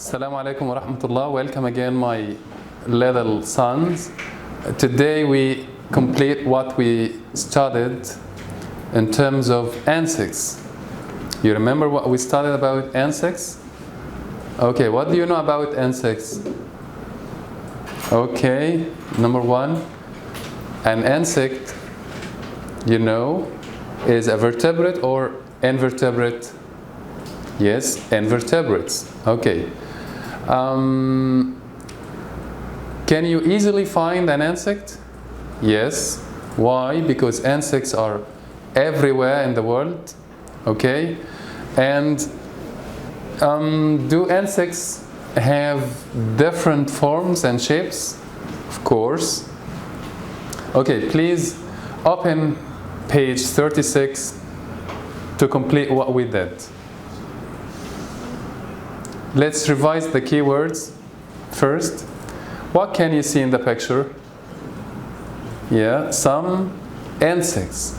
Assalamu alaikum wa rahmatullah. Welcome again, my little sons. Today we complete what we studied in terms of insects. You remember what we studied about insects? Okay, what do you know about insects? Okay, number one, an insect, you know, is a vertebrate or invertebrate? Yes, invertebrates. Okay. Can you easily find an insect? Yes. Why? Because insects are everywhere in the world. Okay. And do insects have different forms and shapes? Of course. Okay, please open page 36 to complete what we did. Let's revise the keywords first. What can you see in the picture? Yeah, some insects.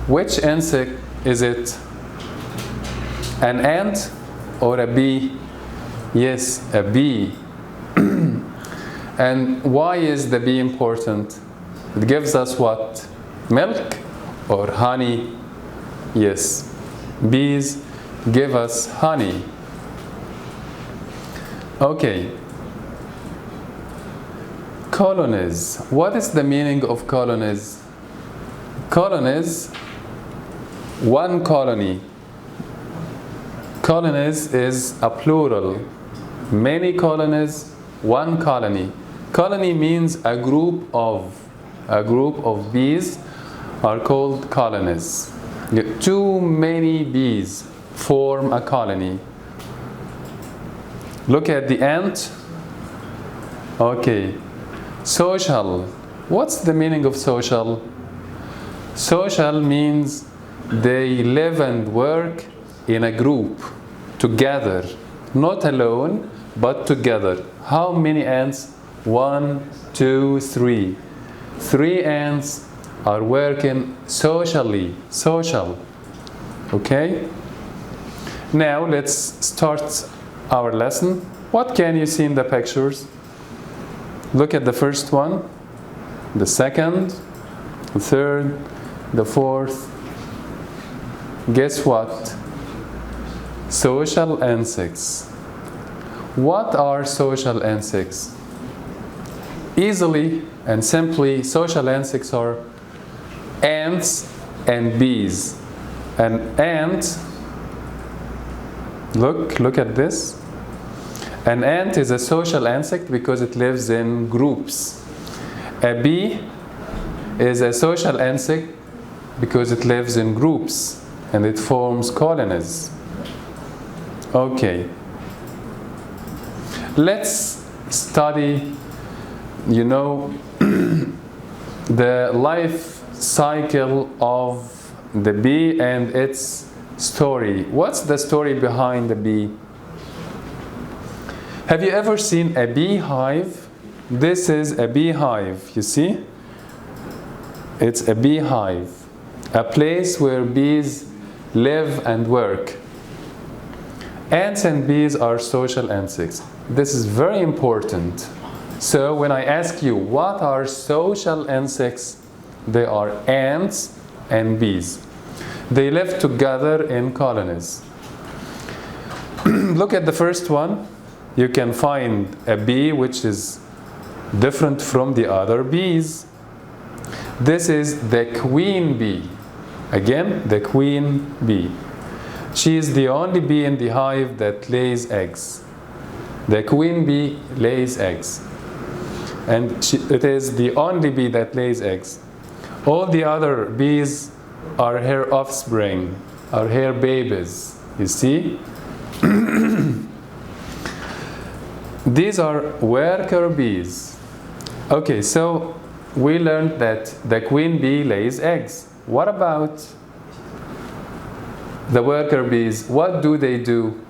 Which insect is it? An ant or a bee? Yes, a bee. And why is the bee important? It gives us what? Milk or honey? Yes, bees give us honey. Okay. Colonies. What is the meaning of colonies? Colonies, one colony. Colonies is a plural. Many colonies, one colony. Colony means a group of bees are called colonies. Too many bees form a colony. Look at the ant. Okay. Social. What's the meaning of social? Social means they live and work in a group, together. Not alone, but together. How many ants? 1, 2, 3. 3 ants are working socially. Social. Okay? Now let's start our lesson. What can you see in the pictures? Look at the first one, the second, the third, the fourth. Guess what? Social insects. What are social insects? Easily and simply, social insects are ants and bees. An ant, look at this. An ant is a social insect because it lives in groups. A bee is a social insect because it lives in groups and it forms colonies. Okay. Let's study, the life cycle of the bee and its story. What's the story behind the bee? Have you ever seen a beehive? This is a beehive, you see? It's a beehive, a place where bees live and work. Ants and bees are social insects. This is very important. So when I ask you, what are social insects? They are ants and bees. They live together in colonies. Look at the first one. You can find a bee which is different from the other bees. This is the queen bee. Again, the queen bee. She is the only bee in the hive that lays eggs. The queen bee lays eggs. And it is the only bee that lays eggs. All the other bees are her offspring, are her babies. You see? These are worker bees. Okay, so we learned that the queen bee lays eggs. What about the worker bees? What do they do?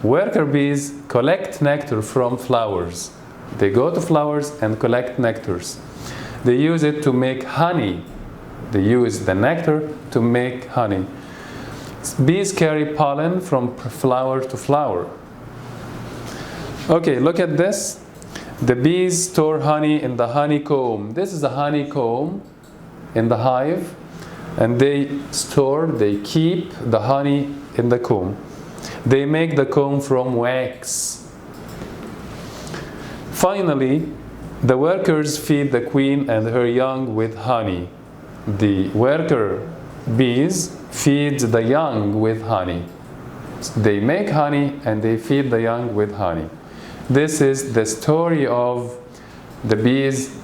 Worker bees collect nectar from flowers. They go to flowers and collect nectars. They use it to make honey. They use the nectar to make honey. Bees carry pollen from flower to flower. Okay, look at this. The bees store honey in the honeycomb. This is a honeycomb in the hive, and they keep the honey in the comb. They make the comb from wax. Finally, the workers feed the queen and her young with honey. The worker bees feed the young with honey. They make honey and they feed the young with honey. This is the story of the bees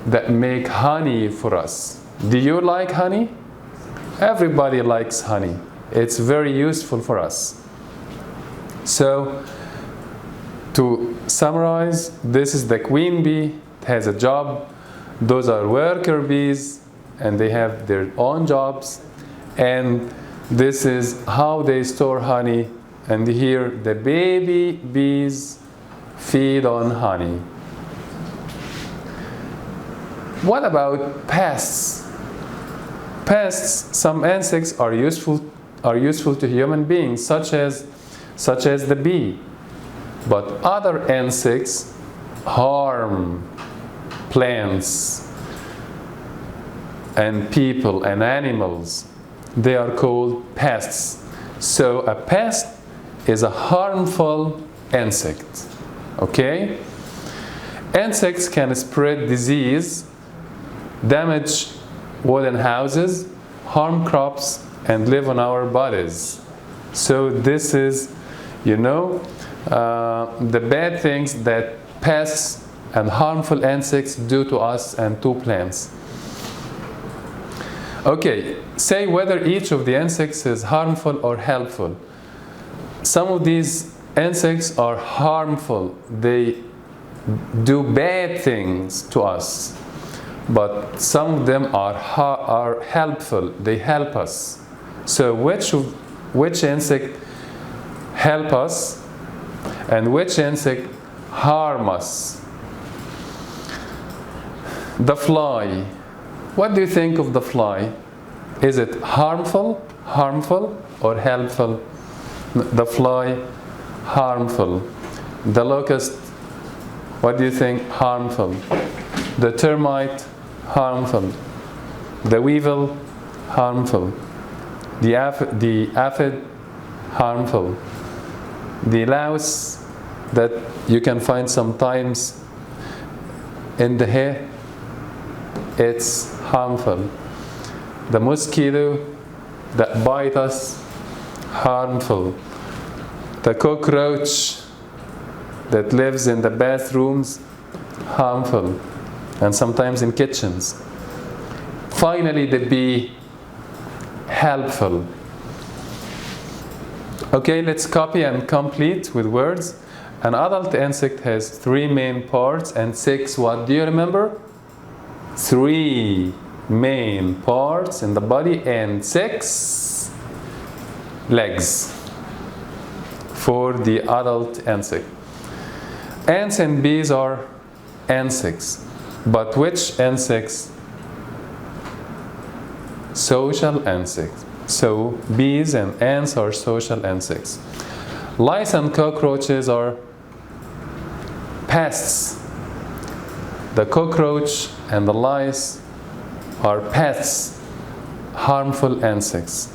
that make honey for us. Do you like honey? Everybody likes honey. It's very useful for us. So, to summarize, this is the queen bee. It has a job. Those are worker bees, and they have their own jobs. And this is how they store honey. And here, the baby bees feed on honey. What about pests? Pests, some insects are useful to human beings, such as the bee. But other insects harm plants and people and animals. They are called pests. So a pest is a harmful insect. Okay? Insects can spread disease, damage wooden houses, harm crops, and live on our bodies. So this is, the bad things that pests and harmful insects do to us and to plants. Okay, say whether each of the insects is harmful or helpful. Some of these insects are harmful. They do bad things to us. But some of them are helpful. They help us. So which insect help us and which insect harm us? The fly. What do you think of the fly? Is it harmful or helpful? The fly, harmful. The locust, what do you think? Harmful. The termite, harmful. The weevil, harmful. The aphid, harmful. The louse that you can find sometimes in the hair, it's harmful. The mosquito that bite us, harmful. The cockroach that lives in the bathrooms, harmful, and sometimes in kitchens. Finally, the bee, helpful. Okay, let's copy and complete with words. An adult insect has 3 main parts and 6 what? Do you remember? 3 main parts in the body and 6 legs for the adult insect. Ants and bees are insects. But which insects? Social insects. So bees and ants are social insects. Lice and cockroaches are pests. The cockroach and the lice are pests, harmful insects.